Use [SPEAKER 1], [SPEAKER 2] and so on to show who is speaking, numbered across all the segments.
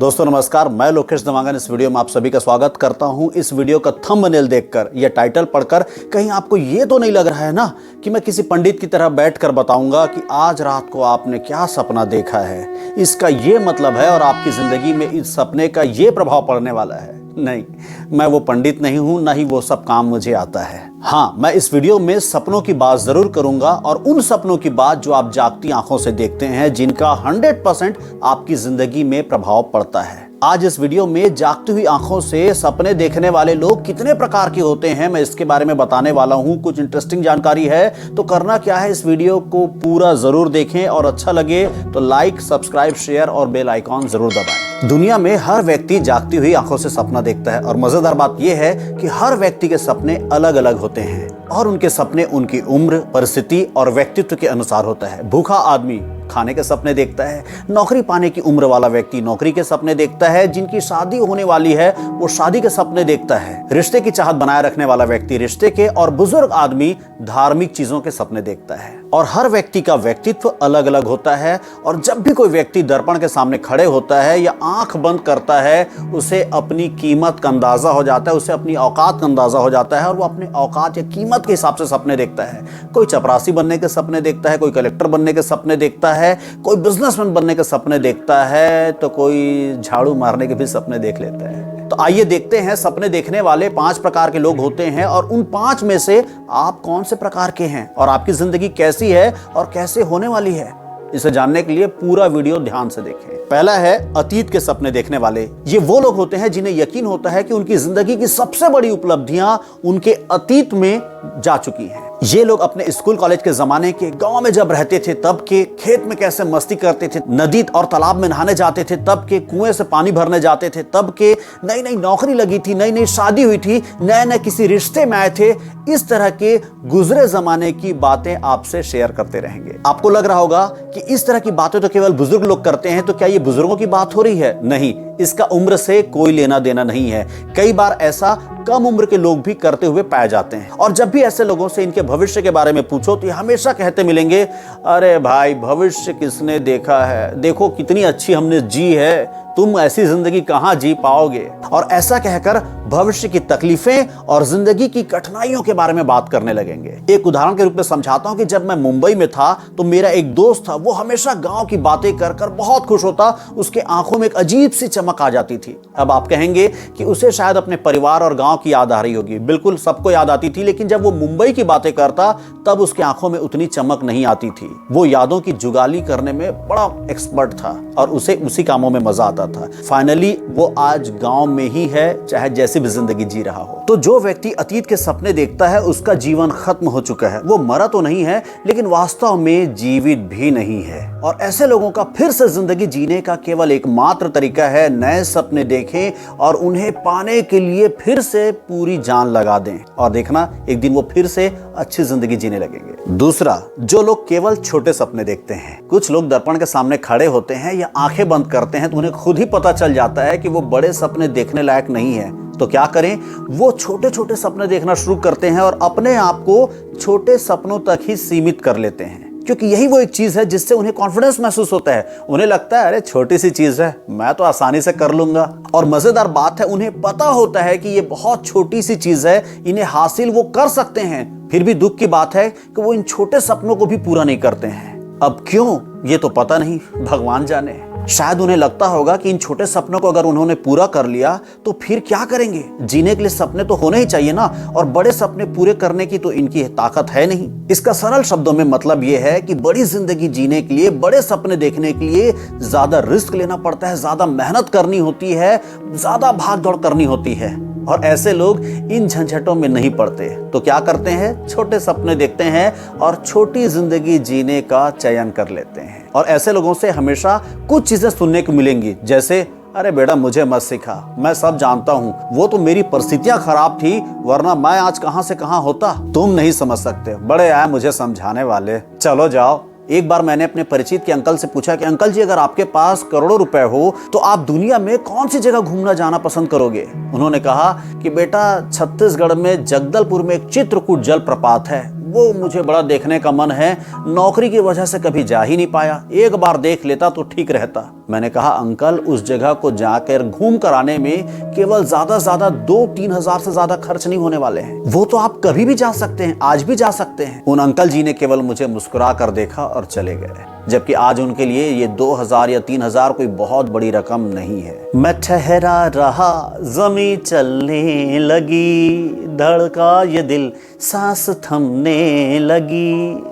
[SPEAKER 1] दोस्तों नमस्कार, मैं लोकेश दमांगन इस वीडियो में आप सभी का स्वागत करता हूं। इस वीडियो का थंबनेल देखकर या टाइटल पढ़कर कहीं आपको ये तो नहीं लग रहा है ना कि मैं किसी पंडित की तरह बैठकर बताऊंगा कि आज रात को आपने क्या सपना देखा है, इसका ये मतलब है और आपकी जिंदगी में इस सपने का ये प्रभाव पड़ने वाला है। नहीं, मैं वो पंडित नहीं हूं, ना ही वो सब काम मुझे आता है। हाँ, मैं इस वीडियो में सपनों की बात जरूर करूंगा और उन सपनों की बात जो आप जागती आंखों से देखते हैं, जिनका 100% आपकी जिंदगी में प्रभाव पड़ता है। आज इस वीडियो में जागती हुई आंखों से सपने देखने वाले लोग कितने प्रकार के होते हैं, मैं इसके बारे में बताने वाला हूं। कुछ इंटरेस्टिंग जानकारी है, तो करना क्या है, इस वीडियो को पूरा जरूर देखें और अच्छा लगे तो लाइक, सब्सक्राइब, शेयर और बेल आइकॉन जरूर दबाएं। दुनिया में हर व्यक्ति जागती हुई आंखों से सपना देखता है और मजेदार बात यह है कि हर व्यक्ति के सपने अलग अलग होते हैं और उनके सपने उनकी उम्र, परिस्थिति और व्यक्तित्व के अनुसार होता है। भूखा आदमी खाने के सपने देखता है, नौकरी पाने की उम्र वाला व्यक्ति नौकरी के सपने देखता है, जिनकी शादी होने वाली है वो शादी के सपने देखता है, रिश्ते की चाहत बनाए रखने वाला व्यक्ति रिश्ते के, और बुजुर्ग आदमी धार्मिक चीजों के सपने देखता है। और हर व्यक्ति का व्यक्तित्व अलग अलग होता है और जब भी कोई व्यक्ति दर्पण के सामने खड़े होता है या आंख बंद करता है, उसे अपनी कीमत का अंदाजा हो जाता है, उसे अपनी औकात का अंदाजा हो जाता है और वो अपनी औकात या कीमत के हिसाब से सपने देखता है। कोई चपरासी बनने के सपने देखता है, कोई कलेक्टर बनने के सपने देखता है, कोई बिजनेसमैन बनने के सपने देखता है, तो कोई झाड़ू मारने के भी सपने देख लेता है। तो आइए देखते हैं सपने देखने वाले 5 प्रकार के लोग होते हैं और उन 5 में से आप कौन से प्रकार के हैं और आपकी जिंदगी कैसी है और कैसे होने वाली है। इसे जानने के लिए पूरा वीडियो ध्यान से देखें। पहला है अतीत के सपने देखने वाले। ये वो लोग होते हैं जिन्हें यकीन होता है कि उनकी जिंदगी की सबसे बड़ी उपलब्धियां उनके अतीत में जा चुकी हैं। ये लोग अपने स्कूल कॉलेज के जमाने के, गांव में जब रहते थे तब के, खेत में कैसे मस्ती करते थे, नदी और तालाब में नहाने जाते थे तब के, कुएं से पानी भरने जाते थे तब के, नई नई नौकरी लगी थी, नई नई शादी हुई थी, नए नए किसी रिश्ते में आए थे, इस तरह के गुजरे जमाने की बातें आपसे शेयर करते रहेंगे। आपको लग रहा होगा कि इस तरह की बातें तो केवल बुजुर्ग लोग करते हैं, तो क्या ये बुजुर्गों की बात हो रही है? नहीं, इसका उम्र से कोई लेना देना नहीं है। कई बार ऐसा कम उम्र के लोग भी करते हुए पाए जाते हैं और जब भी ऐसे लोगों से इनके भविष्य के बारे में पूछो तो ये हमेशा कहते मिलेंगे, अरे भाई भविष्य किसने देखा है, देखो कितनी अच्छी हमने जी है, तुम ऐसी जिंदगी कहां जी पाओगे। और ऐसा कहकर भविष्य की तकलीफें और जिंदगी की कठिनाइयों के बारे में बात करने लगेंगे। एक उदाहरण के रूप में समझाता हूं कि जब मैं मुंबई में था तो मेरा एक दोस्त था, वो हमेशा गांव की बातें कर कर बहुत खुश होता, उसके आंखों में एक अजीब सी चमक आ जाती थी। अब आप कहेंगे कि उसे शायद अपने परिवार और गांव की याद आ रही होगी। बिल्कुल, सबको याद आती थी, लेकिन जब वो मुंबई की बातें करता तब उसकी आंखों में उतनी चमक नहीं आती थी। वो यादों की जुगाली करने में बड़ा एक्सपर्ट था और उसे उसी कामों में मजा आता था। फाइनली वो आज गांव में ही है, चाहे जैसी भी जिंदगी जी रहा हो। तो जो व्यक्ति अतीत के सपने देखता है उसका जीवन खत्म हो चुका है। वो मरा तो नहीं है, लेकिन वास्तव में जीवित भी नहीं है। और ऐसे लोगों का फिर से जिंदगी जीने का केवल एकमात्र तरीका है, नए सपने देखें और उन्हें पाने के लिए फिर से पूरी जान लगा दें और देखना एक दिन वो फिर से अच्छी जिंदगी जीने लगेंगे। दूसरा, जो लोग केवल छोटे सपने देखते हैं। कुछ लोग दर्पण के सामने खड़े होते हैं या आंखें बंद करते हैं तो उन्हें खुद ही पता चल जाता है कि वो बड़े सपने देखने लायक नहीं है। तो क्या करें, वो छोटे छोटे सपने देखना शुरू करते हैं और अपने आप को छोटे सपनों तक ही सीमित कर लेते हैं, क्योंकि यही वो एक चीज है जिससे उन्हें कॉन्फिडेंस महसूस होता है। उन्हें लगता है अरे छोटी सी चीज है, मैं तो आसानी से कर लूंगा। और मजेदार बात है, उन्हें पता होता है कि ये बहुत छोटी सी चीज है, इन्हें हासिल वो कर सकते हैं, फिर भी दुख की बात है कि वो इन छोटे सपनों को भी पूरा नहीं करते हैं। अब क्यों, ये तो पता नहीं, भगवान जाने। शायद उन्हें लगता होगा कि इन छोटे सपनों को अगर उन्होंने पूरा कर लिया तो फिर क्या करेंगे, जीने के लिए सपने तो होने ही चाहिए ना, और बड़े सपने पूरे करने की तो इनकी ताकत है नहीं। इसका सरल शब्दों में मतलब यह है कि बड़ी जिंदगी जीने के लिए, बड़े सपने देखने के लिए ज्यादा रिस्क लेना पड़ता है, ज्यादा मेहनत करनी होती है, ज्यादा भाग दौड़ करनी होती है और ऐसे लोग इन झंझटों में नहीं पड़ते। तो क्या करते हैं, छोटे सपने देखते हैं और छोटी जिंदगी जीने का चयन कर लेते हैं। और ऐसे लोगों से हमेशा कुछ चीजें सुनने को मिलेंगी, जैसे अरे बेटा मुझे मत सिखा, मैं सब जानता हूँ, वो तो मेरी परिस्थितियां खराब थी, वरना मैं आज कहां से कहां होता, तुम नहीं समझ सकते, बड़े आए मुझे समझाने वाले, चलो जाओ। एक बार मैंने अपने परिचित के अंकल से पूछा कि अंकल जी, अगर आपके पास करोड़ों रुपए हो तो आप दुनिया में कौन सी जगह घूमना जाना पसंद करोगे। उन्होंने कहा कि बेटा छत्तीसगढ़ में जगदलपुर में एक चित्रकूट जलप्रपात है, वो मुझे बड़ा देखने का मन है, नौकरी की वजह से कभी जा ही नहीं पाया, एक बार देख लेता तो ठीक रहता। मैंने कहा अंकल, उस जगह को जाकर घूम कर आने में केवल ज्यादा से ज्यादा 2-3 हजार से ज्यादा खर्च नहीं होने वाले हैं, वो तो आप कभी भी जा सकते हैं, आज भी जा सकते हैं। उन अंकल जी ने केवल मुझे मुस्कुरा कर देखा और चले गए, जबकि आज उनके लिए ये 2000 या 3000 कोई बहुत बड़ी रकम नहीं है। मैं ठहरा रहा, ज़मीं चलने लगी, धड़का ये दिल, सांस थमने लगी।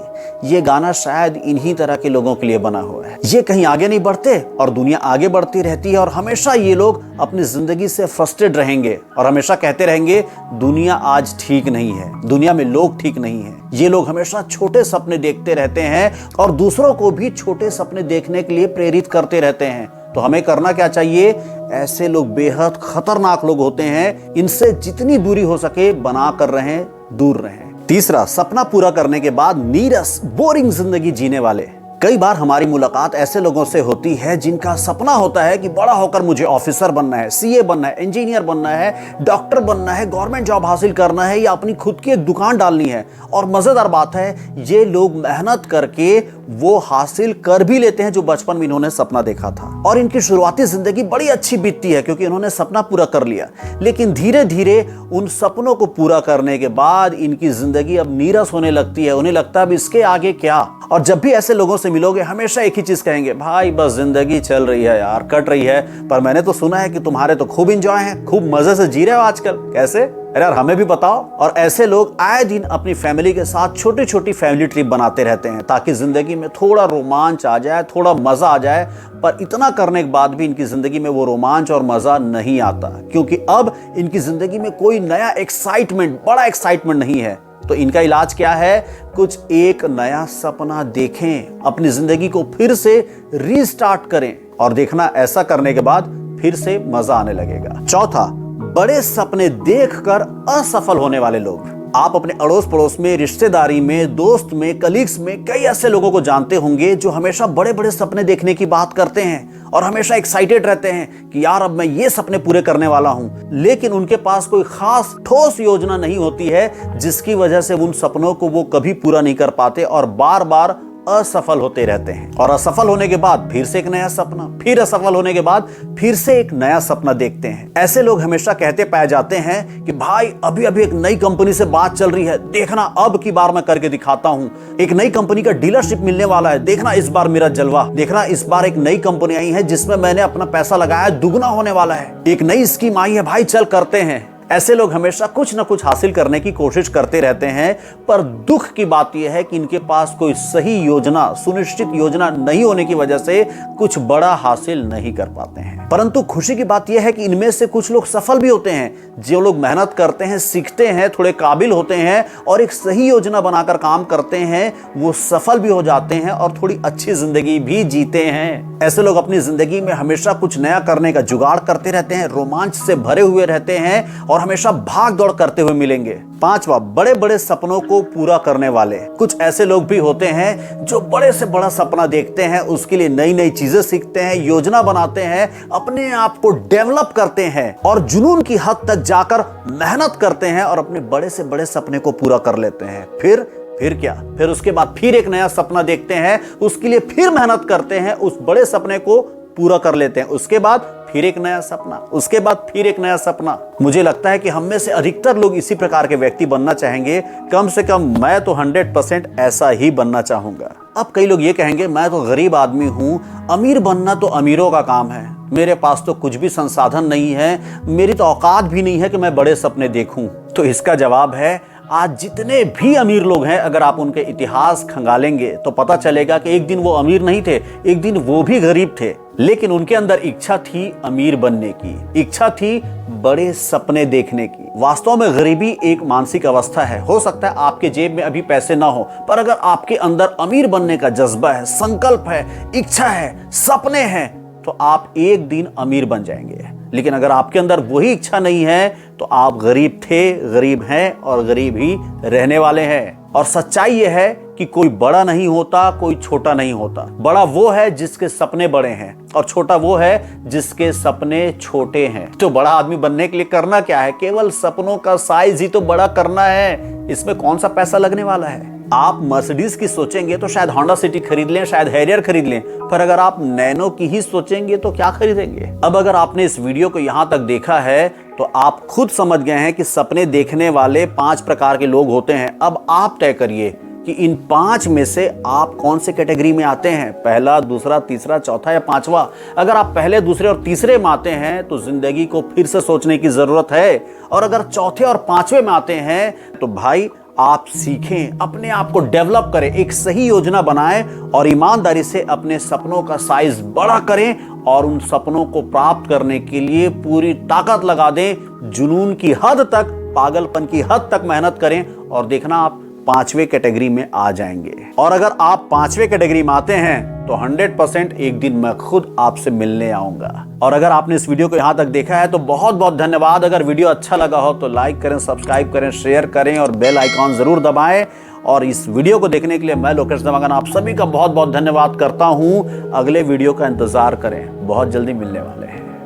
[SPEAKER 1] ये गाना शायद इन्हीं तरह के लोगों के लिए बना हुआ है। ये कहीं आगे नहीं बढ़ते और दुनिया आगे बढ़ती रहती है, और हमेशा ये लोग अपनी जिंदगी से फ्रस्ट्रेट रहेंगे और हमेशा कहते रहेंगे दुनिया आज ठीक नहीं है, दुनिया में लोग ठीक नहीं है। ये लोग हमेशा छोटे सपने देखते रहते हैं और दूसरों को भी छोटे सपने देखने के लिए प्रेरित करते रहते हैं। तो हमें करना क्या चाहिए? ऐसे लोग बेहद खतरनाक लोग होते हैं, इनसे जितनी दूरी हो सके बना कर रहें, दूर रहें। तीसरा, सपना पूरा करने के बाद नीरस बोरिंग जिंदगी जीने वाले। कई बार हमारी मुलाकात ऐसे लोगों से होती है जिनका सपना होता है कि बड़ा होकर मुझे ऑफिसर बनना है, सीए बनना है, इंजीनियर बनना है, डॉक्टर बनना है, गवर्नमेंट जॉब हासिल करना है या अपनी खुद की एक दुकान डालनी है। और मजेदार बात है, ये लोग मेहनत करके वो हासिल कर भी लेते हैं जो बचपन में इन्होंने सपना देखा था, और इनकी शुरुआती जिंदगी बड़ी अच्छी बीतती है क्योंकि इन्होंने सपना पूरा कर लिया। लेकिन धीरे धीरे उन सपनों को पूरा करने के बाद इनकी जिंदगी अब नीरस होने लगती है, उन्हें लगता है अब इसके आगे क्या। और जब भी ऐसे लोगों से मिलोगे हमेशा एक ही चीज कहेंगे, भाई बस जिंदगी चल रही है यार, कट रही है, पर मैंने तो सुना है कि तुम्हारे तो खूब एंजॉय है, खूब मजे से जी रहे हो आजकल। कैसे? अरे यार हमें भी बताओ। और ऐसे लोग आए दिन अपनी फैमिली के साथ छोटी छोटी फैमिली ट्रिप बनाते रहते हैं ताकि जिंदगी में थोड़ा रोमांच आ जाए, थोड़ा मजा आ जाए। पर इतना करने के बाद भी इनकी जिंदगी में वो रोमांच और मजा नहीं आता, क्योंकि अब इनकी जिंदगी में कोई नया एक्साइटमेंट, बड़ा एक्साइटमेंट नहीं है। तो इनका इलाज क्या है? कुछ एक नया सपना देखें, अपनी जिंदगी को फिर से रीस्टार्ट करें, और देखना ऐसा करने के बाद फिर से मजा आने लगेगा। चौथा, बड़े सपने देखकर असफल होने वाले लोग। आप अपने अड़ोस पड़ोस में, रिश्तेदारी में, दोस्त में, कलीग्स में कई ऐसे लोगों को जानते होंगे जो हमेशा बड़े बड़े सपने देखने की बात करते हैं और हमेशा एक्साइटेड रहते हैं कि यार अब मैं ये सपने पूरे करने वाला हूं, लेकिन उनके पास कोई खास ठोस योजना नहीं होती है जिसकी वजह से उन सपनों को वो कभी पूरा नहीं कर पाते और बार बार असफल होते रहते हैं। और असफल होने के बाद फिर से एक नया सपना, फिर असफल होने के बाद फिर से एक नया सपना देखते हैं। ऐसे लोग हमेशा कहते पाए जाते हैं कि भाई अभी अभी एक नई कंपनी से बात चल रही है, देखना अब की बार मैं करके दिखाता हूं। एक नई कंपनी का डीलरशिप मिलने वाला है, देखना इस बार मेरा जलवा। देखना इस बार एक नई कंपनी आई है जिसमें मैंने अपना पैसा लगाया, दुगना होने वाला है। एक नई स्कीम आई है, भाई चल करते हैं। ऐसे लोग हमेशा कुछ न कुछ हासिल करने की कोशिश करते रहते हैं, पर दुख की बात यह है कि इनके पास कोई सही योजना, सुनिश्चित योजना नहीं होने की वजह से कुछ बड़ा हासिल नहीं कर पाते हैं। परंतु खुशी की बात यह है कि इनमें से कुछ लोग सफल भी होते हैं। जो लोग मेहनत करते हैं, सीखते हैं, थोड़े काबिल होते हैं और एक सही योजना बनाकर काम करते हैं, वो सफल भी हो जाते हैं और थोड़ी अच्छी जिंदगी भी जीते हैं। ऐसे लोग अपनी जिंदगी में हमेशा कुछ नया करने का जुगाड़ करते रहते हैं, रोमांच से भरे हुए रहते हैं और हमेशा भाग दौड़ करते हुए मिलेंगे। पांचवा, बड़े बड़े सपनों को पूरा करने वाले। कुछ ऐसे लोग भी होते हैं जो बड़े से बड़ा सपना देखते हैं, उसके लिए नई नई चीजें सीखते हैं, योजना बनाते हैं, अपने आप को डेवलप करते हैं और जुनून की हद तक जाकर मेहनत करते हैं और अपने बड़े से बड़े सपने को पूरा कर लेते हैं। फिर क्या? फिर उसके बाद फिर एक नया सपना देखते हैं, उसके लिए फिर मेहनत करते हैं, उस बड़े सपने को पूरा कर लेते हैं। उसके बाद फिर एक नया सपना, उसके बाद फिर एक नया सपना। मुझे लगता है कि हम में से अधिकतर लोग इसी प्रकार के व्यक्ति बनना चाहेंगे। कम से कम मैं तो 100% ऐसा ही बनना चाहूंगा। अब कई लोग ये कहेंगे, मैं तो गरीब आदमी हूं, अमीर बनना तो अमीरों का काम है, मेरे पास तो कुछ भी संसाधन नहीं है, मेरी तो औकात भी नहीं है कि मैं बड़े सपने देखूं। तो इसका जवाब है, आज जितने भी अमीर लोग हैं, अगर आप उनके इतिहास खंगालेंगे तो पता चलेगा कि एक दिन वो अमीर नहीं थे, एक दिन वो भी गरीब थे, लेकिन उनके अंदर इच्छा थी अमीर बनने की, इच्छा थी बड़े सपने देखने की। वास्तव में गरीबी एक मानसिक अवस्था है। हो सकता है आपके जेब में अभी पैसे ना हो, पर अगर आपके अंदर अमीर बनने का जज्बा है, संकल्प है, इच्छा है, सपने हैं, तो आप एक दिन अमीर बन जाएंगे। लेकिन अगर आपके अंदर वही इच्छा नहीं है तो आप गरीब थे, गरीब हैं और गरीब ही रहने वाले हैं। और सच्चाई यह है कि कोई बड़ा नहीं होता, कोई छोटा नहीं होता। बड़ा वो है जिसके सपने बड़े हैं और छोटा वो है जिसके सपने छोटे हैं। तो बड़ा आदमी बनने के लिए करना क्या है? केवल सपनों का साइज ही तो बड़ा करना है। इसमें कौन सा पैसा लगने वाला है? आप मर्सिडीज की सोचेंगे तो शायद होंडा सिटी खरीद लें, शायद हैरियर खरीद लें, पर अगर आप नैनो की ही सोचेंगे तो क्या खरीदेंगे? अब अगर आपने इस वीडियो को यहां तक देखा है तो आप खुद समझ गए हैं कि सपने देखने वाले 5 प्रकार के लोग होते हैं। अब आप तय करिए कि इन 5 में से आप कौन से कैटेगरी में आते हैं, पहला, दूसरा, तीसरा, चौथा या पांचवा। अगर आप पहले, दूसरे और तीसरे में आते हैं तो जिंदगी को फिर से सोचने की जरूरत है, और अगर चौथे और पांचवे में आते हैं तो भाई आप सीखें, अपने आप को डेवलप करें, एक सही योजना बनाएं और ईमानदारी से अपने सपनों का साइज बड़ा करें और उन सपनों को प्राप्त करने के लिए पूरी ताकत लगा दें। जुनून की हद तक, पागलपन की हद तक मेहनत करें और देखना आप 5वें कैटेगरी में आ जाएंगे। और अगर आप 5वें कैटेगरी में आते हैं तो 100% एक दिन मैं खुद आपसे मिलने आऊंगा। और अगर आपने इस वीडियो को यहां तक देखा है तो बहुत बहुत धन्यवाद। अगर वीडियो अच्छा लगा हो तो लाइक करें, सब्सक्राइब करें, शेयर करें और बेल आइकॉन जरूर दबाएं। और इस वीडियो को देखने के लिए मैं लोकेश दमागन आप सभी का बहुत बहुत धन्यवाद करता हूं। अगले वीडियो का इंतजार करें, बहुत जल्दी मिलने वाले हैं।